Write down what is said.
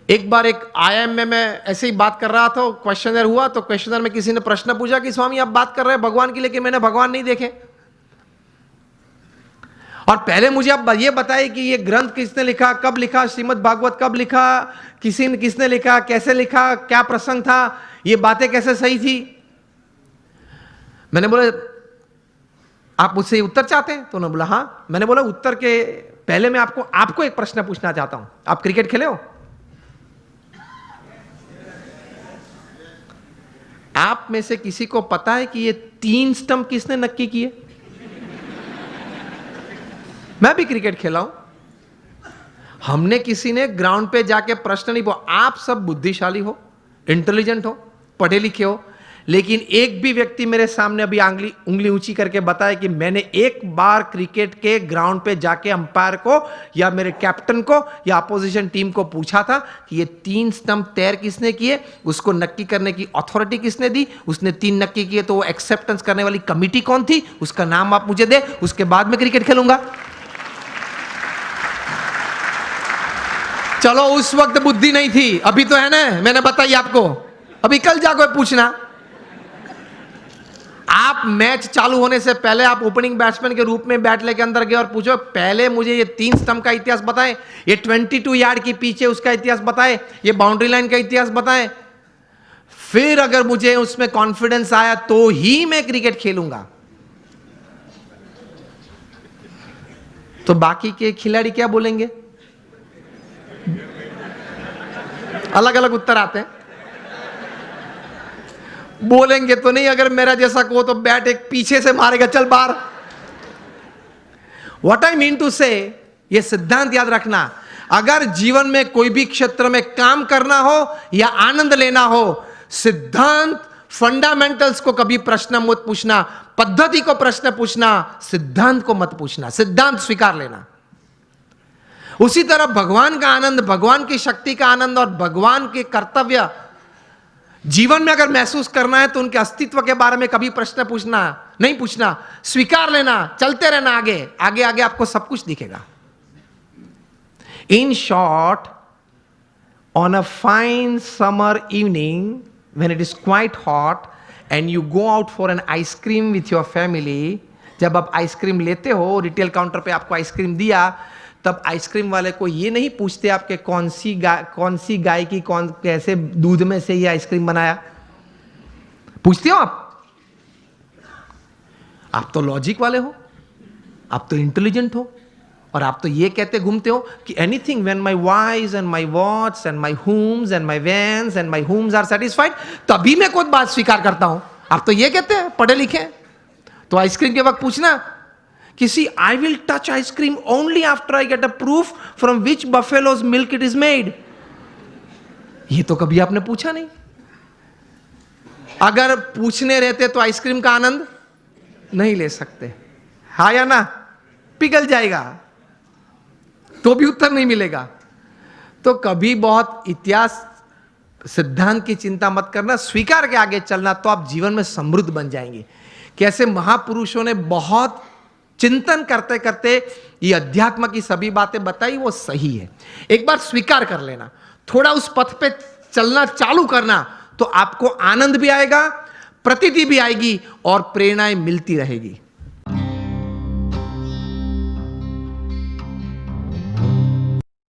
एक बार एक आईआईएम में ऐसे ही बात कर रहा था, क्वेश्चनर हुआ, तो क्वेश्चनर में किसी ने प्रश्न पूछा कि स्वामी आप बात कर रहे हैं भगवान की, लेकिन मैंने भगवान नहीं देखे, और पहले मुझे आप ये बताइए कि ये ग्रंथ किसने लिखा, कब लिखा, श्रीमद् भागवत कब लिखा, किसने लिखा, कैसे लिखा, क्या प्रसंग था, ये बातें कैसे सही थी। मैंने बोला आप मुझसे उत्तर चाहते हैं? तो उन्होंने बोला हाँ। मैंने बोला उत्तर के पहले मैं आपको एक प्रश्न पूछना चाहता हूं, आप क्रिकेट खेले हो? आप में से किसी को पता है कि ये 3 स्टंप किसने नक्की किए? मैं भी क्रिकेट खेला हूं। हमने किसी ने ग्राउंड पे जाके प्रश्न नहीं पूछा। आप सब बुद्धिशाली हो, इंटेलिजेंट हो, पढ़े लिखे हो, लेकिन एक भी व्यक्ति मेरे सामने अभी उंगली ऊंची करके बताए कि मैंने एक बार क्रिकेट के ग्राउंड पे जाके अंपायर को या मेरे कैप्टन को या अपोजिशन टीम को पूछा था कि ये 3 स्टंप तैर किसने किए, उसको नक्की करने की अथॉरिटी किसने दी, उसने 3 नक्की किए तो वो एक्सेप्टेंस करने वाली कमिटी कौन थी, उसका नाम आप मुझे दे, उसके बाद मैं क्रिकेट खेलूंगा। चलो उस वक्त बुद्धि नहीं थी, अभी तो है ना, मैंने बताई आपको। अभी कल जाकर पूछना, आप मैच चालू होने से पहले आप ओपनिंग बैट्समैन के रूप में बैट लेके अंदर गए और पूछो पहले मुझे ये 3 स्टंप का इतिहास बताएं, ये 22 यार्ड की पीछे उसका इतिहास बताएं, ये बाउंड्री लाइन का इतिहास बताएं, फिर अगर मुझे उसमें कॉन्फिडेंस आया तो ही मैं क्रिकेट खेलूंगा। तो बाकी के खिलाड़ी क्या बोलेंगे? अलग अलग उत्तर आते हैं। बोलेंगे तो नहीं, अगर मेरा जैसा को तो बैट एक पीछे से मारेगा, चल बाहर। व्हाट आई मीन टू से, ये सिद्धांत याद रखना, अगर जीवन में कोई भी क्षेत्र में काम करना हो या आनंद लेना हो, सिद्धांत फंडामेंटल्स को कभी प्रश्न मत पूछना, पद्धति को प्रश्न पूछना, सिद्धांत को मत पूछना, सिद्धांत स्वीकार लेना। उसी तरह भगवान का आनंद, भगवान की शक्ति का आनंद और भगवान के कर्तव्य जीवन में अगर महसूस करना है तो उनके अस्तित्व के बारे में कभी प्रश्न पूछना नहीं, पूछना, स्वीकार लेना, चलते रहना, आगे आगे आगे आपको सब कुछ दिखेगा। In short, on a fine summer evening when it is quite hot and you go out for an ice cream with your family, जब आप आइसक्रीम लेते हो, रिटेल काउंटर पे आपको आइसक्रीम दिया, तब आइसक्रीम वाले को ये नहीं पूछते आपके कौन सी गाय की कैसे दूध में से ये आइसक्रीम बनाया, पूछते हो आप तो लॉजिक वाले हो, आप तो इंटेलिजेंट हो, और आप तो ये कहते घूमते हो कि anything when my wise and my watts and my homes and my vans and my homes are satisfied, तभी मैं कोई बात स्वीकार करता हूं। आप तो ये कहते हैं, पढ़े लिखे। तो आइसक्रीम के वक्त पूछना किसी, I will touch ice cream only after I get a proof from which buffaloes milk it is made. ये तो कभी आपने पूछा नहीं। अगर पूछने रहते तो आइसक्रीम का आनंद नहीं ले सकते, हाँ या ना? पिघल जाएगा तो भी उत्तर नहीं मिलेगा। तो कभी बहुत इतिहास सिद्धांत की चिंता मत करना, स्वीकार के आगे चलना, तो आप जीवन में समृद्ध बन जाएंगे। कैसे महापुरुषों ने बहुत चिंतन करते करते ये अध्यात्म की सभी बातें बताई, वो सही है। एक बार स्वीकार कर लेना, थोड़ा उस पथ पे चलना चालू करना, तो आपको आनंद भी आएगा, प्रतीति भी आएगी और प्रेरणाएं मिलती रहेगी।